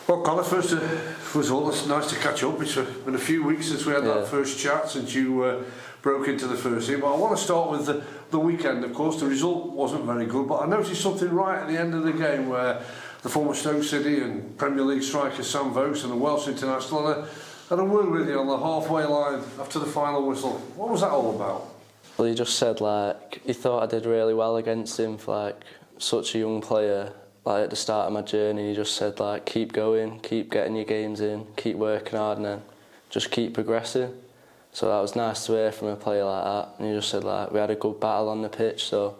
Well, Connor, first of all, it's nice to catch up. It's been a few weeks since we had that first chat, since you broke into the first team. But I want to start with the weekend, of course. The result wasn't very good, but I noticed something right at the end of the game where the former Stoke City and Premier League striker Sam Vokes and the Welsh international had a word with you on the halfway line after the final whistle. What was that all about? Well, he just said he thought I did really well against him for such a young player. At the start of my journey, he just said keep going, keep getting your games in, keep working hard, and then just keep progressing. So that was nice to hear from a player like that. And he just said we had a good battle on the pitch. So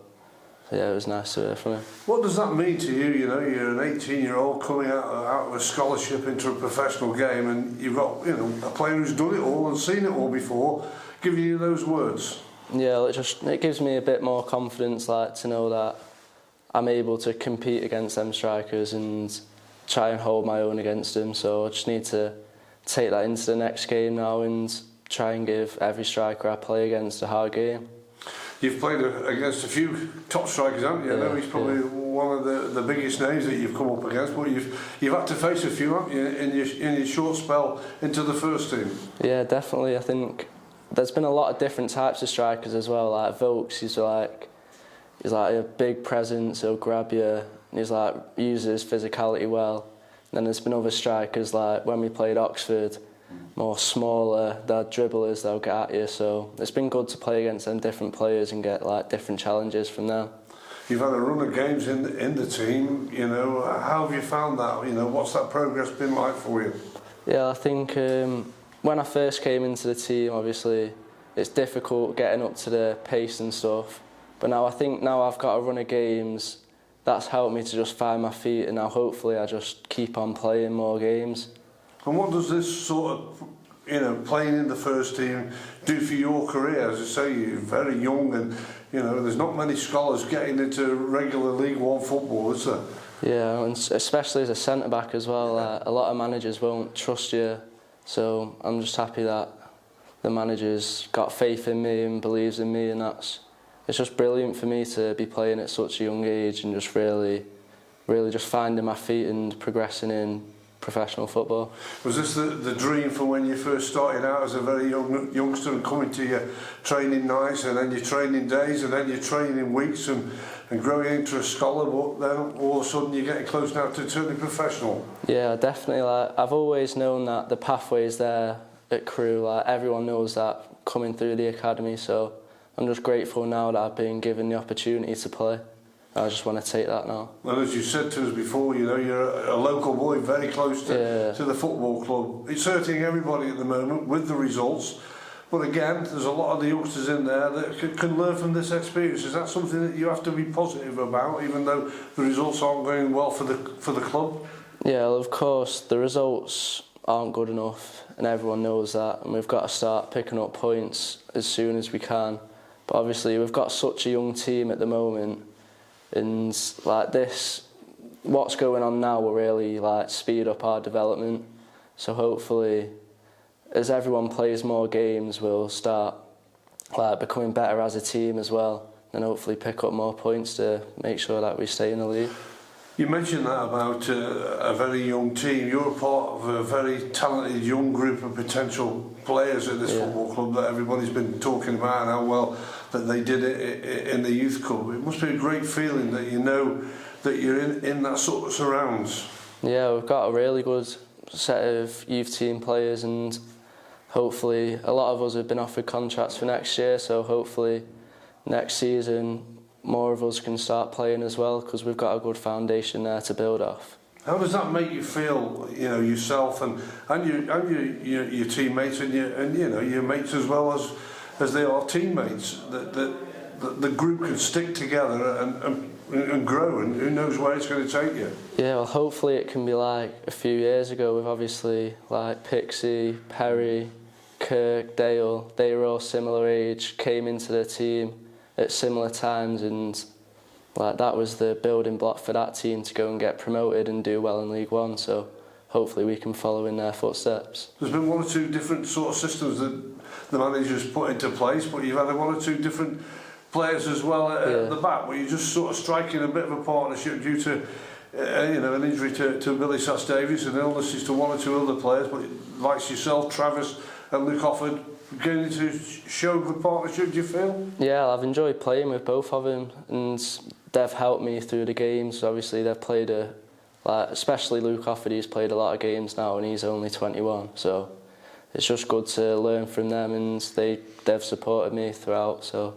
yeah, it was nice to hear from him. What does that mean to you? You know, you're an 18-year-old coming out of a scholarship into a professional game, and you've got a player who's done it all and seen it all before, giving you those words. Yeah, it gives me a bit more confidence, to know that I'm able to compete against them strikers and try and hold my own against them. So I just need to take that into the next game now and try and give every striker I play against a hard game. You've played against a few top strikers, haven't you? I know he's probably one of the biggest names that you've come up against, but you've had to face a few, haven't you, in your short spell into the first team? Yeah, definitely. I think there's been a lot of different types of strikers as well. Vokes, he's a big presence, he'll grab you, and he's uses his physicality well. And then there's been other strikers when we played Oxford, more smaller, they're dribblers, they'll get at you. So it's been good to play against them different players and get different challenges from them. You've had a run of games in the team, how have you found that? What's that progress been like for you? Yeah, I think when I first came into the team, obviously it's difficult getting up to the pace and stuff. But now I've got a run of games, that's helped me to just find my feet, and now hopefully I just keep on playing more games. And what does this sort of, playing in the first team do for your career? As I say, you're very young and, there's not many scholars getting into regular League One football, is there? Yeah, and especially as a centre-back as well, a lot of managers won't trust you. So I'm just happy that the manager's got faith in me and believes in me, and it's just brilliant for me to be playing at such a young age and just really just finding my feet and progressing in professional football. Was this the dream for when you first started out as a very youngster and coming to your training nights and then your training days and then your training weeks and growing into a scholar, but then all of a sudden you're getting close now to turning professional? Yeah, definitely. I've always known that the pathway is there at Crewe. Everyone knows that coming through the academy, so I'm just grateful now that I've been given the opportunity to play. I just want to take that now. Well, as you said to us before, you're a local boy, very close to the football club. It's hurting everybody at the moment with the results. But again, there's a lot of the youngsters in there that can learn from this experience. Is that something that you have to be positive about, even though the results aren't going well for the club? Yeah, well, of course, the results aren't good enough, and everyone knows that. And we've got to start picking up points as soon as we can. But obviously, we've got such a young team at the moment. And what's going on now will really speed up our development. So hopefully, as everyone plays more games, we'll start becoming better as a team as well, and hopefully pick up more points to make sure that we stay in the league. You mentioned that about a very young team. You're part of a very talented young group of potential players at this football club that everybody's been talking about and how well that they did it in the youth club. It must be a great feeling that you know that you're in that sort of surrounds. Yeah, we've got a really good set of youth team players, and hopefully a lot of us have been offered contracts for next year, so hopefully next season more of us can start playing as well, because we've got a good foundation there to build off. How does that make you feel, yourself and your teammates and your mates as well as they are teammates, that the group can stick together and grow, and who knows where it's going to take you? Yeah, well, hopefully it can be like a few years ago with obviously Pixie, Perry, Kirk, Dale. They were all similar age, came into the team at similar times, and that was the building block for that team to go and get promoted and do well in League One. So hopefully we can follow in their footsteps. There's been one or two different sort of systems that the manager's put into place, but you've had one or two different players as well at the back, where you're just sort of striking a bit of a partnership due to an injury to Billy Sass-Davies and illnesses to one or two other players, but like yourself, Travis and Luke Offord, going to show good partnership, do you feel? Yeah, I've enjoyed playing with both of them, and they've helped me through the games. Obviously, they've played especially Luke Offord, he's played a lot of games now, and he's only 21, so it's just good to learn from them, and they've supported me throughout, so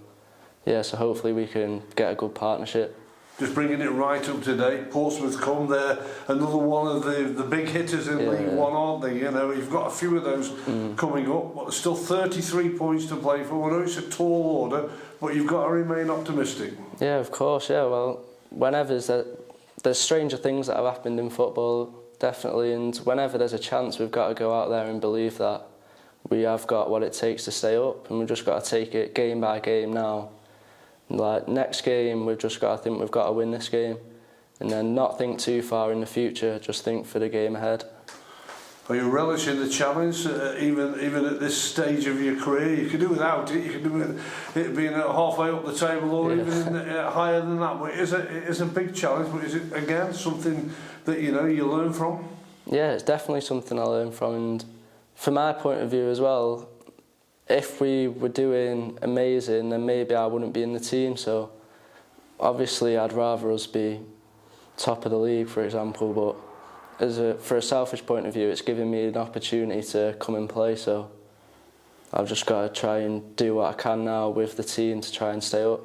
yeah, so hopefully we can get a good partnership. Just bringing it right up to date, Portsmouth come there, another one of the big hitters in League One, aren't they? You've got a few of those coming up, but there's still 33 points to play for. I know it's a tall order, but you've got to remain optimistic. Yeah, of course, yeah. Well, there's stranger things that have happened in football, definitely, and whenever there's a chance, we've got to go out there and believe that we have got what it takes to stay up, and we've just got to take it game by game now. Like next game, we've just got to think we've got to win this game, and then not think too far in the future. Just think for the game ahead. Are you relishing the challenge, even at this stage of your career? You can do without it. You can do it being halfway up the table, or even higher than that. But it is a big challenge. But is it again something that you learn from? Yeah, it's definitely something I learn from, and from my point of view as well. If we were doing amazing, then maybe I wouldn't be in the team. So obviously I'd rather us be top of the league, for example, but for a selfish point of view, it's given me an opportunity to come and play, so I've just got to try and do what I can now with the team to try and stay up.